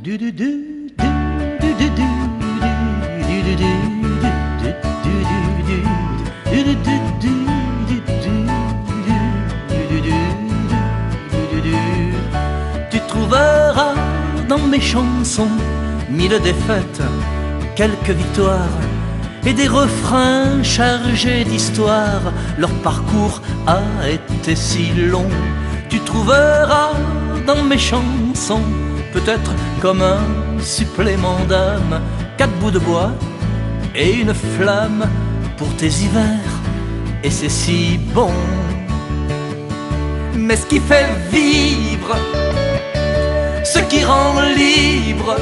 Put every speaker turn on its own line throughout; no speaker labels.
Du du du du du du du du du du tu trouveras dans mes chansons mille défaites, quelques victoires et des refrains chargés d'histoire. Leur parcours a été si long. Tu trouveras dans mes chansons peut-être comme un supplément d'âme, 4 bouts de bois et une flamme pour tes hivers, et c'est si bon. Mais ce qui fait vivre, ce qui rend libre,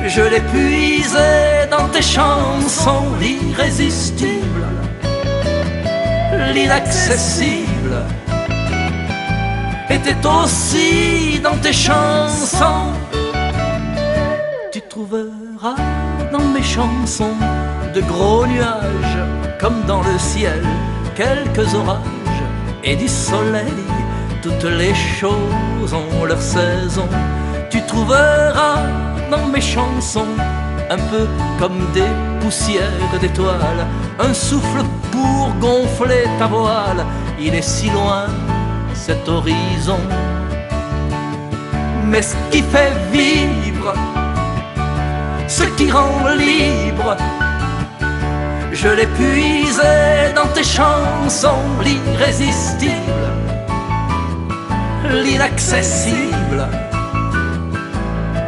je l'ai puisé dans tes chansons. L'irrésistible, l'inaccessible était aussi dans tes chansons. Tu trouveras dans mes chansons de gros nuages comme dans le ciel, quelques orages et du soleil. Toutes les choses ont leur saison. Tu trouveras dans mes chansons un peu comme des poussières d'étoiles, un souffle pour gonfler ta voile. Il est si loin cet horizon. Mais ce qui fait vivre, ce qui rend libre, je l'ai puisé dans tes chansons. L'irrésistible, l'inaccessible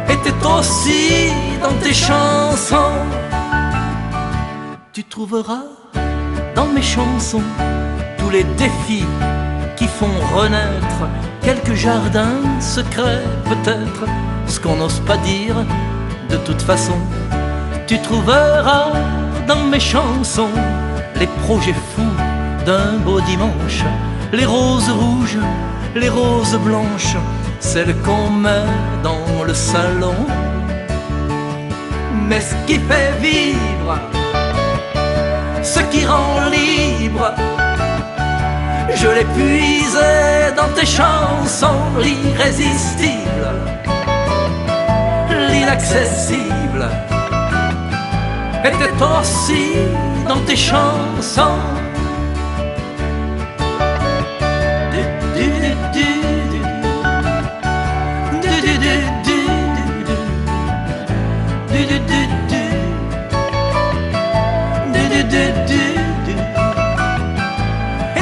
était aussi dans tes chansons. Tu trouveras dans mes chansons tous les défis qui font renaître quelques jardins secrets, peut-être ce qu'on n'ose pas dire de toute façon. Tu trouveras dans mes chansons les projets fous d'un beau dimanche, les roses rouges, les roses blanches, celles qu'on met dans le salon. Mais ce qui fait vivre, ce qui rend libre, je l'ai puisé dans tes chansons. L'irrésistible, l'inaccessible était aussi dans tes chansons.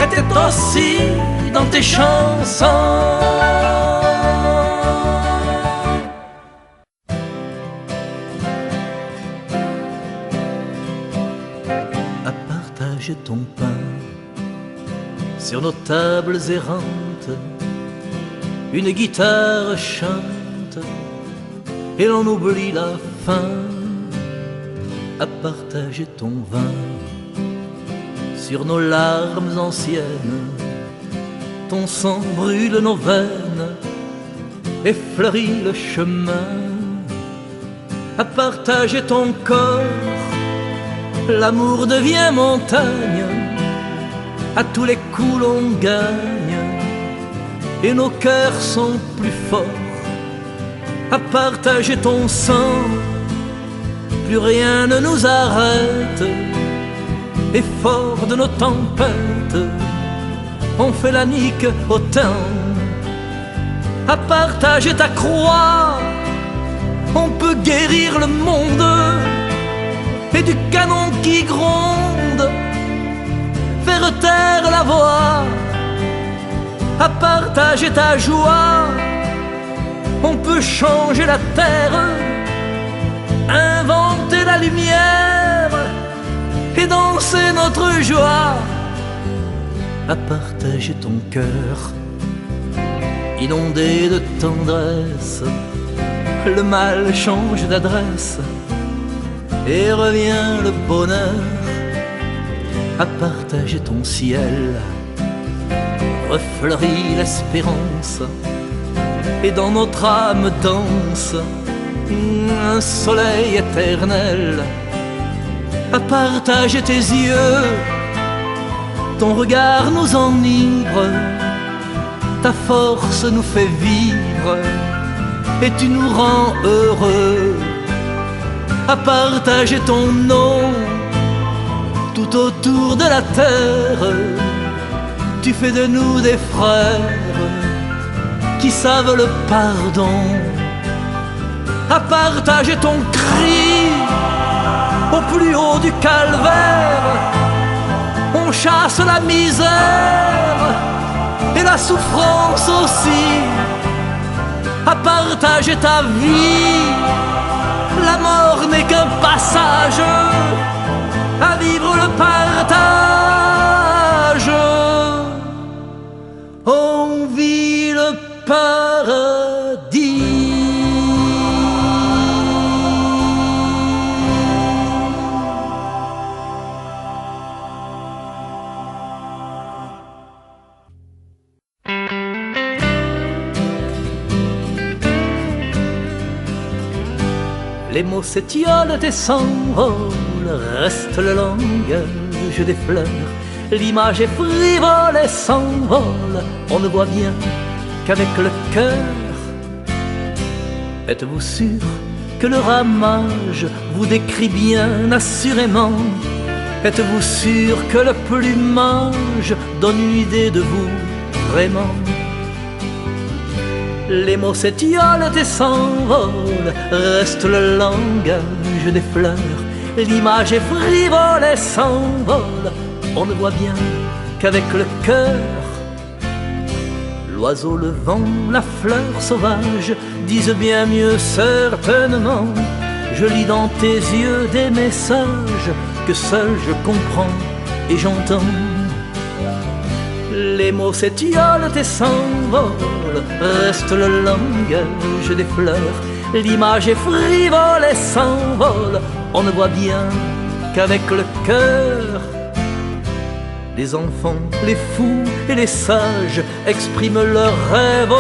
Était aussi dans tes chansons. À partager ton pain sur nos tables errantes, une guitare chante et l'on oublie la fin. À partager ton vin sur nos larmes anciennes, ton sang brûle nos veines et fleurit le chemin. À partager ton corps, l'amour devient montagne, à tous les coups l'on gagne et nos cœurs sont plus forts. À partager ton sang, plus rien ne nous arrête, et fort de nos tempêtes, on fait la nique au temps. À partager ta croix, on peut guérir le monde, et du canon qui gronde, faire taire la voix. À partager ta joie, on peut changer la terre, inventer la lumière et danser notre joie. À partager ton cœur, inondé de tendresse, le mal change d'adresse et revient le bonheur. À partager ton ciel, refleurit l'espérance, et dans notre âme danse un soleil éternel. À partager tes yeux, ton regard nous enivre, ta force nous fait vivre, et tu nous rends heureux. À partager ton nom tout autour de la terre, tu fais de nous des frères qui savent le pardon. À partager ton cri au plus haut du calvaire, on chasse la misère et la souffrance aussi. À partager ta vie, la mort n'est qu'un passage, à vivre le partage. On vit le paradis. Les mots s'étiolent et s'envolent, reste le langage des fleurs. L'image est frivole et s'envole, on ne voit bien qu'avec le cœur. Êtes-vous sûr que le ramage vous décrit bien assurément? Êtes-vous sûr que le plumage donne une idée de vous vraiment? Les mots s'étiolent et s'envolent, reste le langage des fleurs. L'image est frivole et s'envole, on ne voit bien qu'avec le cœur. L'oiseau, le vent, la fleur sauvage disent bien mieux certainement. Je lis dans tes yeux des messages que seul je comprends et j'entends. Les mots s'étiolent et s'envolent, reste le langage des fleurs. L'image est frivole et s'envole, on ne voit bien qu'avec le cœur. Les enfants, les fous et les sages expriment leurs rêves.